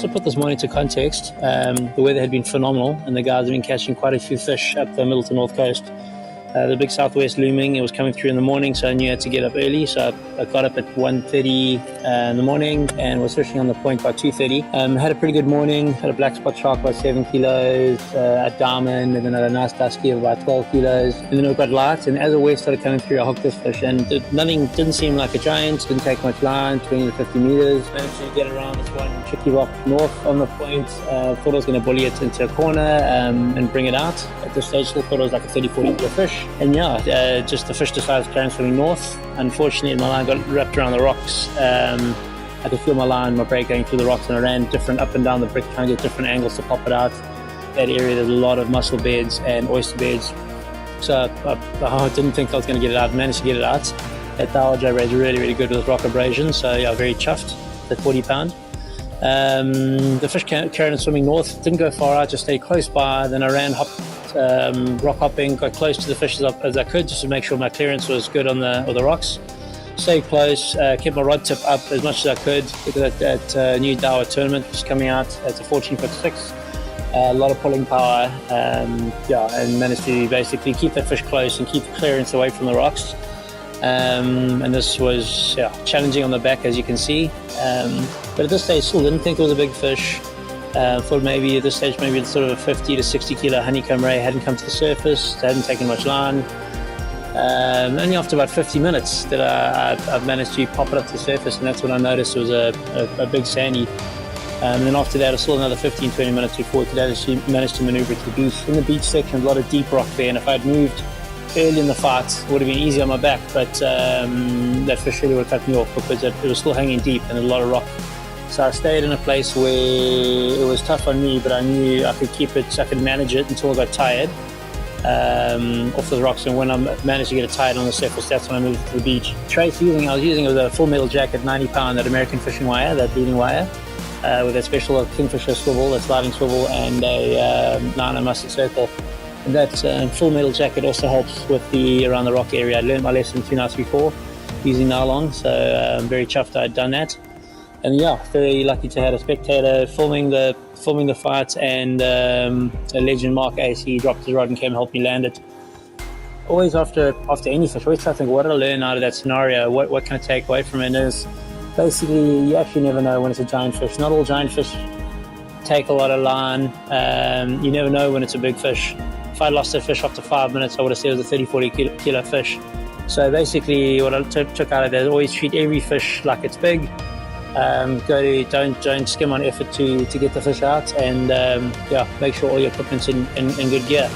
to put this morning into context, the weather had been phenomenal and the guys have been catching quite a few fish up the Middleton North Coast. The big southwest looming, it was coming through in the morning, so I knew I had to get up early. So I got up at 1:30 in the morning and was fishing on the point by 2:30. Had a pretty good morning, had a black spot shark by 7 kilos, a diamond, and then had a nice dusky of about 12 kilos. And then it got light, and as the wave started coming through, I hooked this fish, and nothing didn't seem like a giant, didn't take much line, 20 to 50 meters. Managed to get around this one tricky rock north on the point. Thought I was going to bully it into a corner and bring it out. At this stage, still thought it was like a 30-40 kilo fish. And yeah, just the fish decided to carry swimming north. Unfortunately, my line got wrapped around the rocks. I could feel my break going through the rocks, and I ran different up and down the brick trying to get different angles to pop it out. That area, there's a lot of mussel beds and oyster beds. So I didn't think I was going to get it out. I managed to get it out. That Dao jib is really, really good with rock abrasion. So yeah, very chuffed at 40 pound. The fish carried on swimming north, didn't go far out, just stayed close by. Then I ran rock hopping, got close to the fish as I could, just to make sure my clearance was good on the rocks. Stayed close, kept my rod tip up as much as I could, because that new Dao tournament was coming out. It's a 14'6", a lot of pulling power, and managed to basically keep that fish close and keep the clearance away from the rocks. And this was challenging on the back, as you can see. But at this stage, still didn't think it was a big fish. Thought maybe at this stage, maybe it's sort of a 50 to 60 kilo honeycomb ray hadn't come to the surface, hadn't taken much line. Only after about 50 minutes that I've managed to pop it up to the surface, and that's when I noticed it was a big sandy. And then after that, it was still another 15-20 minutes before we could actually manage to maneuver to the beach. In the beach section, a lot of deep rock there, and if I'd moved early in the fight, it would have been easy on my back, but that fish really would have cut me off, because it was still hanging deep and a lot of rock. So I stayed in a place where it was tough on me, but I knew I could keep it, I could manage it until I got tired off the rocks. And when I managed to get it tired on the surface, that's when I moved to the beach. Trace I was using a full metal jacket, 90 pound, that American fishing wire, that leading wire, with that special Kingfisher swivel, that sliding swivel, and a 9 mustard circle. And that full metal jacket also helps with around the rock area. I learned my lesson 2 nights before using nylon, so I'm very chuffed I'd done that. And yeah, very lucky to have a spectator filming the fight, and a legend, Mark Ace, he dropped his rod and came and helped me land it. Always after any fish, always try to think, what did I learn out of that scenario? What can I take away from it? Is basically, you actually never know when it's a giant fish. Not all giant fish take a lot of line. You never know when it's a big fish. If I lost a fish after 5 minutes, I would have said it was a 30-40 kilo fish. So basically, what I took out of that is always treat every fish like it's big. Don't skim on effort to get the fish out, and make sure all your equipment's in good gear.